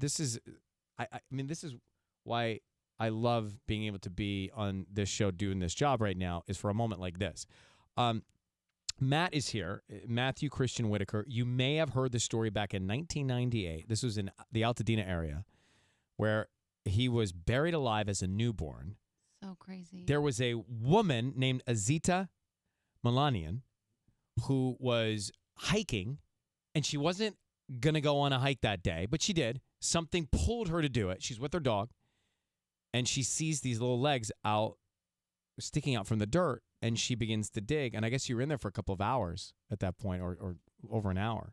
this is, I mean, this is why I love being able to be on this show doing this job right now is for a moment like this. Matt is here, Matthew Christian Whitaker. You may have heard the story back in 1998. This was in the Altadena area where he was buried alive as a newborn. So crazy. There was a woman named Azita Malanian who was hiking, and she wasn't going to go on a hike that day, but she did. Something pulled her to do it. She's with her dog, and she sees these little legs sticking out from the dirt, and she begins to dig. And I guess you were in there for a couple of hours at that point, or over an hour.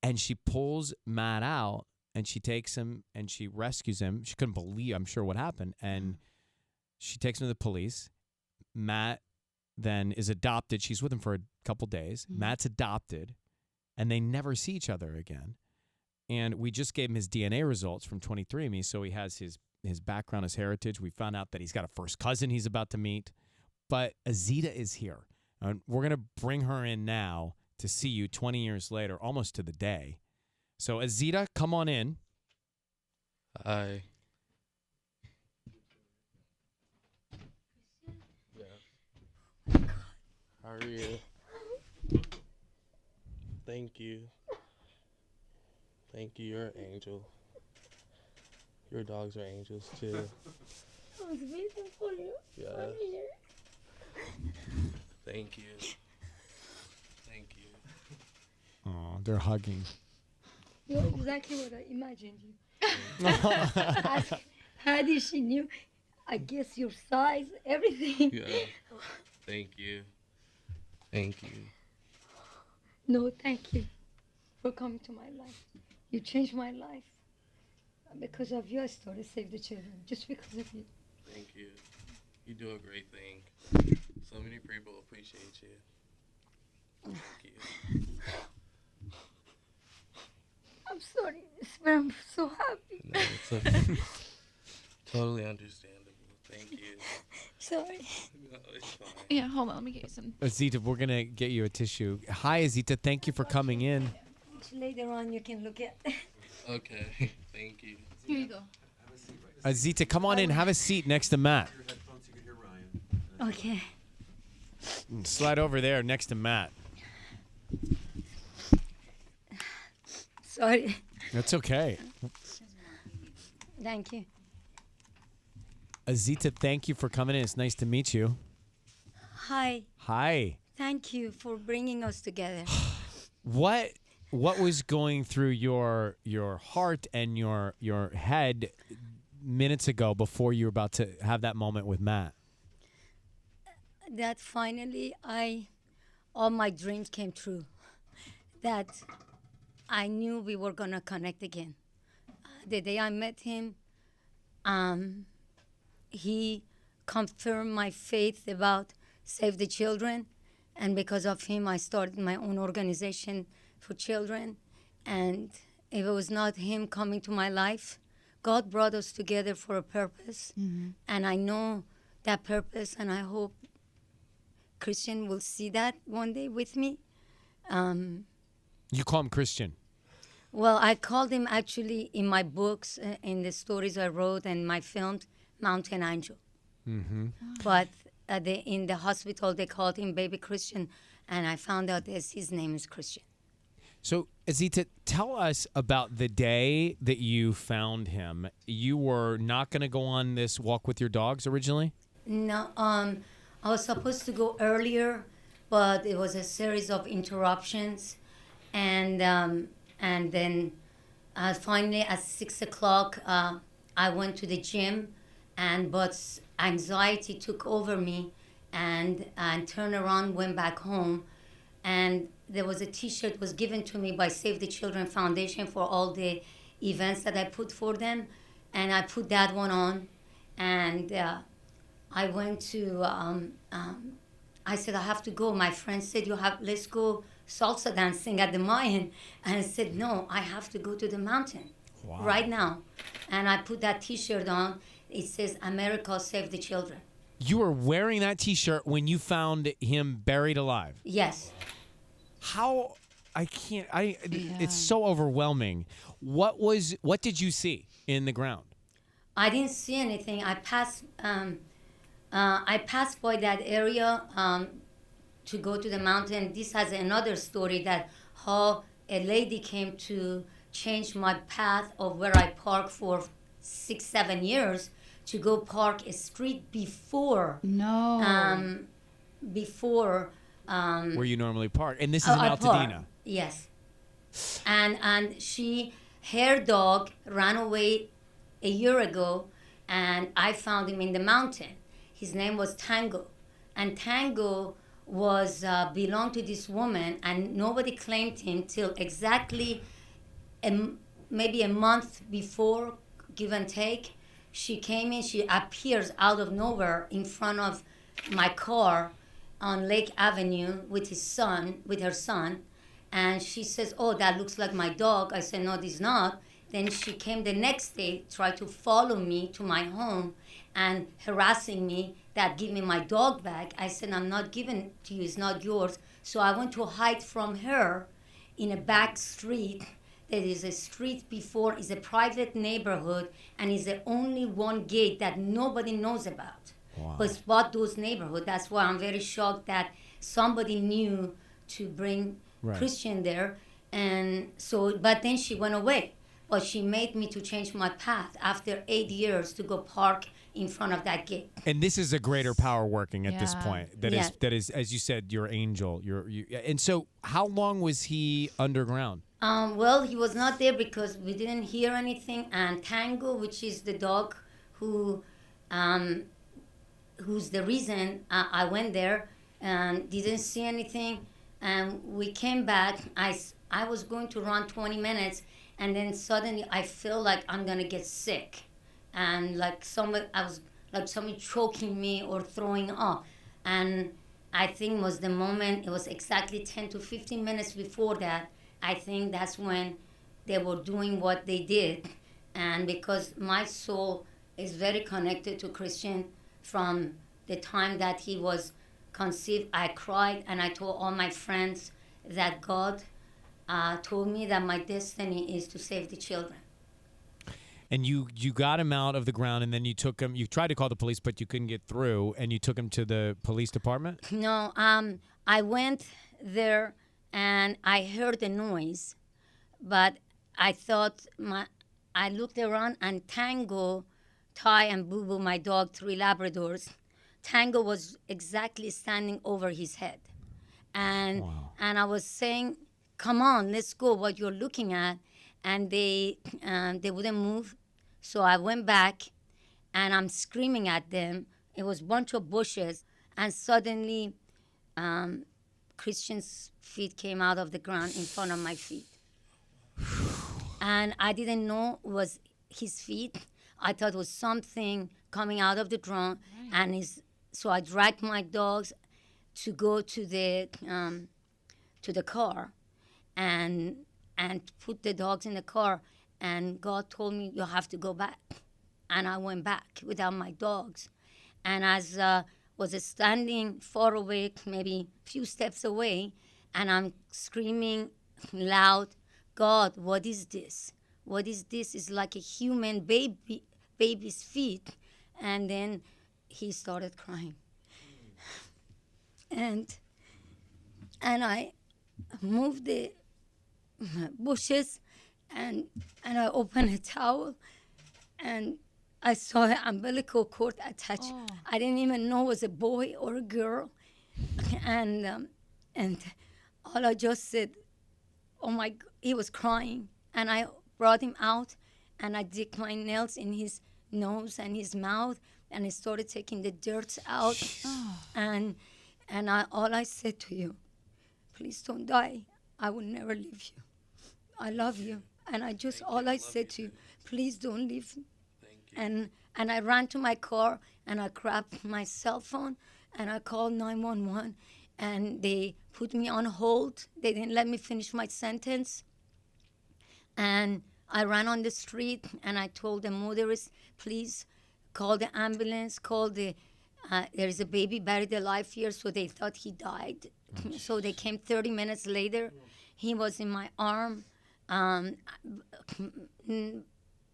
And she pulls Matt out, and she takes him, and she rescues him. She couldn't believe, I'm sure, what happened. And she takes him to the police. Matt then is adopted. She's with him for a couple days. Mm-hmm. Matt's adopted, and they never see each other again. And we just gave him his DNA results from 23andMe, so he has his background, his heritage. We found out that he's got a first cousin he's about to meet. But Azita is here, and we're going to bring her in now to see you 20 years later, almost to the day. So, Azita, come on in. Hi. Yeah. How are you? Thank you. Thank you. You're an angel. Your dogs are angels too. I was waiting for you. Yeah. Thank you. Thank you. Oh, they're hugging. You're exactly what I imagined you. How did she knew? I guess your size, everything. Yeah. Thank you. Thank you. No, thank you for coming to my life. You changed my life. Because of you, I started Save the Children. Just because of you. Thank you. You do a great thing. So many people appreciate you. Thank you. I'm sorry, but I'm so happy. No, it's okay. Totally understandable. Thank you. Sorry. No, it's fine. Yeah, hold on. Let me get you some. Azita, we're going to get you a tissue. Hi, Azita. Thank you for coming in. Later on, you can look at. Okay. Thank you. Here you go. Azita, come on in. Have a seat next to Matt. Okay. Slide over there next to Matt. Sorry. That's okay. Thank you. Azita, thank you for coming in. It's nice to meet you. Hi. Hi. Thank you for bringing us together. What was going through your heart and your head minutes ago before you were about to have that moment with Matt? That finally all my dreams came true. That I knew we were gonna connect again. The day I met him, he confirmed my faith about Save the Children, and because of him, I started my own organization for children. And if it was not him coming to my life, God brought us together for a purpose. Mm-hmm. And I know that purpose, and I hope Christian will see that one day with me. You call him Christian? Well, I called him actually in my books, in the stories I wrote and my films, Mountain Angel. Mm-hmm. But in the hospital, they called him Baby Christian, and I found out that his name is Christian. So, Azita, tell us about the day that you found him. You were not going to go on this walk with your dogs originally? No, I was supposed to go earlier, but it was a series of interruptions, and then finally at 6 o'clock, I went to the gym, but anxiety took over me, and turned around, went back home, and there was a T-shirt was given to me by Save the Children Foundation for all the events that I put for them, and I put that one on, and I went to. I said I have to go. My friend said let's go salsa dancing at the Mayan, and I said no, I have to go to the mountain right now, and I put that T-shirt on. It says America Save the Children. You were wearing that T-shirt when you found him buried alive? Yes. How I can't. It's Yeah. so overwhelming. What did you see in the ground? I didn't see anything. I passed by that area to go to the mountain. This has another story that how a lady came to change my path of where I parked for 6, 7 years to go park a street No. before Where you normally park, and this is in I parked. Altadena. Yes, and her dog ran away a year ago, and I found him in the mountain. His name was Tango, and Tango was belonged to this woman, and nobody claimed him till exactly maybe a month before, give and take. She came in. She appears out of nowhere in front of my car on Lake Avenue with her son, and she says, "Oh, that looks like my dog." I said, "No, this is not." Then she came the next day, tried to follow me to my home and harassing me that give me my dog back. I said, "I'm not giving it to you, it's not yours." So I went to hide from her in a back street. There is a street before, is a private neighborhood, and is the only one gate that nobody knows about. Wow. But it's about those neighborhood. That's why I'm very shocked that somebody knew to bring Right. Christian there. And so, but then she went away. But she made me to change my path after 8 years to go park in front of that gate. And this is a greater power working at this Yeah. point. Yeah. That is, as you said, your angel. And so, how long was he underground? Well, he was not there because we didn't hear anything. And Tango, which is the dog who, who's the reason I went there, didn't see anything. And we came back. I was going to run 20 minutes, and then suddenly I feel like I'm gonna get sick, and like somebody choking me or throwing up. And I think was the moment. It was exactly 10 to 15 minutes before that. I think that's when they were doing what they did. And because my soul is very connected to Christian from the time that he was conceived, I cried and I told all my friends that God told me that my destiny is to save the children. And you got him out of the ground, and then you took him. You tried to call the police, but you couldn't get through, and you took him to the police department. No, I went there and I heard the noise, but I thought I looked around and Tango, Ty, and Boo Boo, my dog, 3 Labradors, Tango was exactly standing over his head, and Wow. and I was saying, "Come on, let's go. What you're looking at?" And they wouldn't move, so I went back, and I'm screaming at them. It was a bunch of bushes, and suddenly, Christian's feet came out of the ground in front of my feet, and I didn't know it was his feet. I thought it was something coming out of the ground, and so I dragged my dogs to go to the car, and put the dogs in the car. And God told me, "You have to go back," and I went back without my dogs. And as was standing far away, maybe a few steps away, and I'm screaming loud, "God, what is this? What is this? It's like a human baby's feet." And then he started crying. And I moved the bushes, and I opened a towel, and I saw an umbilical cord attached. Oh. I didn't even know it was a boy or a girl. And all I just said, "Oh my," he was crying. And I brought him out, and I dipped my nails in his nose and his mouth, and I started taking the dirt out. And all I said to you, "Please don't die. I will never leave you. I love you." And all I said to you, "Please don't leave me." Thank you. And I ran to my car, and I grabbed my cell phone, and I called 911, and they put me on hold. They didn't let me finish my sentence. And I ran on the street, and I told the motorist, "Please call the ambulance, there is a baby buried alive here," so they thought he died. So they came 30 minutes later, He was in my arm.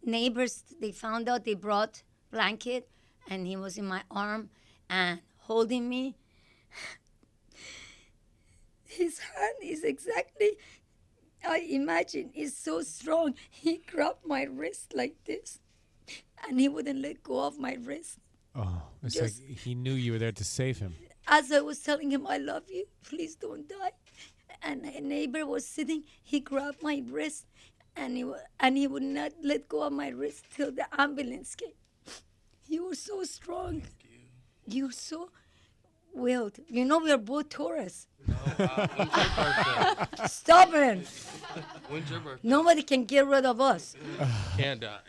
Neighbors, they found out, they brought blanket, and he was in my arm and holding me. His hand is exactly, I imagine, is so strong. He grabbed my wrist like this, and he wouldn't let go of my wrist. Oh, it's Just- like he knew you were there to save him. As I was telling him, I love you, please don't die. And a neighbor was sitting, he grabbed my wrist, and he would not let go of my wrist till the ambulance came. You were so strong. You were so willed. You know, we are both Taurus. No, when's your birthday? Stubborn. When's your birthday? Nobody can get rid of us. Can't die.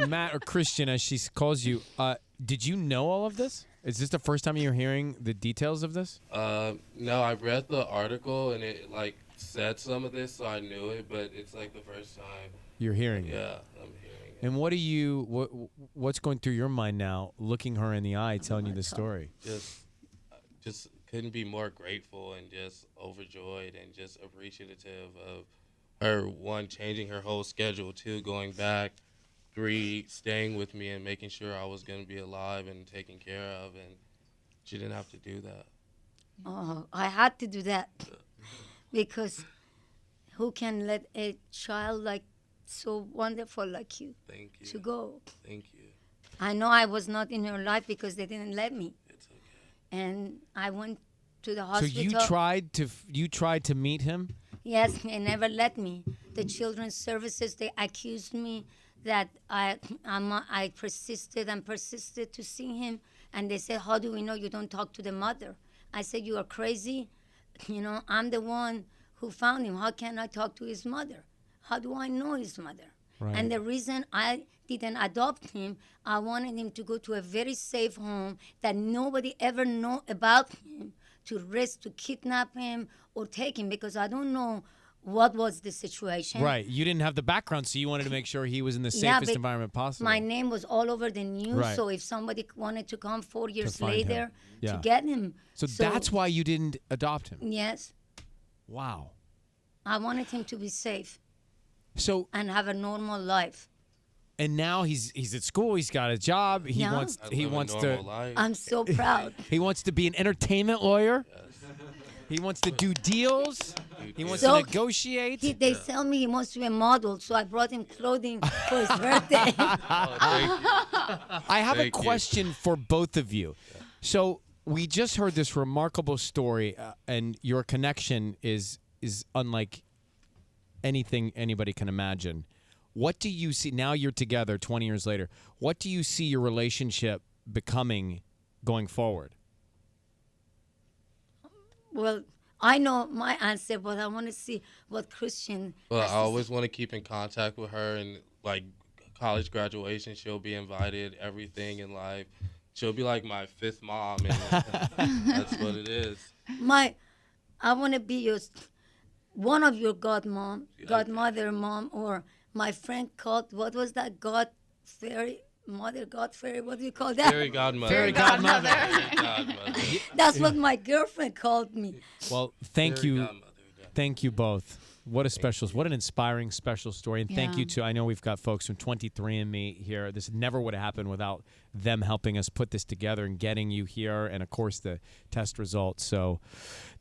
Matt, or Christian, as she calls you, did you know all of this? Is this the first time you're hearing the details of this? No, I read the article and it like said some of this, so I knew it, but it's like the first time. You're hearing it. Yeah, I'm hearing it. And what's going through your mind now, looking her in the eye, telling you this story? Just couldn't be more grateful and just overjoyed and just appreciative of her, one, changing her whole schedule, two, going back, three, staying with me and making sure I was going to be alive and taken care of, and she didn't have to do that. Oh, I had to do that because who can let a child like so wonderful like you Thank you. to go? Thank you. I know I was not in her life because they didn't let me, It's okay. and I went to the So hospital. you tried to meet him? Yes, they never let me. The children's services, they accused me that I persisted and persisted to see him, and they said, "How do we know you don't talk to the mother?" I said, "You are crazy. You know, I'm the one who found him. How can I talk to his mother? How do I know his mother?" Right. And the reason I didn't adopt him, I wanted him to go to a very safe home that nobody ever know about him, to risk to kidnap him or take him, because I don't know what was the situation. Right. You didn't have the background, so you wanted to make sure he was in the Yeah, safest but environment possible. My name was all over the news, Right. so if somebody wanted to come 4 years find him. later Yeah. to get him. So that's why you didn't adopt him. Yes, Wow. I wanted him to be safe So and have a normal life. and now he's at school. He's got a job. He Yeah. wants I he live a wants normal to life. I'm so proud. he wants to be an entertainment lawyer. He wants to do deals. He wants to So- negotiate. They tell me he wants to be a model, so I brought him clothing for his birthday. Oh, thank you. I have a Thank you. question for both of you. So we just heard this remarkable story, and your connection is unlike anything anybody can imagine. What do you see now? You're together 20 years later. What do you see your relationship becoming going forward? Well, I know my answer, but I want to see what Christian Well, has I to always want to keep in contact with her, and like college graduation, she'll be invited. Everything in life, she'll be like my fifth mom, and that's what it is. I want to be one of your godmother mom, or my friend called, what was that, God fairy, what do you call that? Fairy godmother. Fairy godmother. Fairy godmother. That's what my girlfriend called me. Well, thank Fairy you. godmother, yeah. Thank you both. What a special, what an inspiring special story. And thank Yeah. you to, I know we've got folks from 23andMe here. This never would have happened without them helping us put this together and getting you here, and of course the test results. So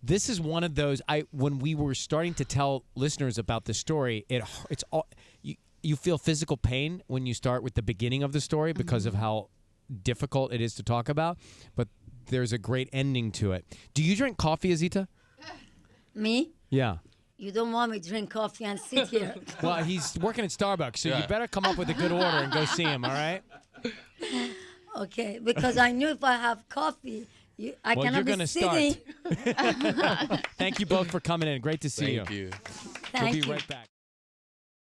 this is one of those, when we were starting to tell listeners about this story, it's all, you feel physical pain when you start with the beginning of the story because of how difficult it is to talk about, but there's a great ending to it. Do you drink coffee, Azita? Me? Yeah. You don't want me to drink coffee and sit here. Well, he's working at Starbucks, so you Yeah. better come up with a good order and go see him, all right? Okay, because I knew if I have coffee, I Well, cannot you're be gonna sitting. start. Thank you both for coming in. Great to see Thank you. We'll Thank be you. right back.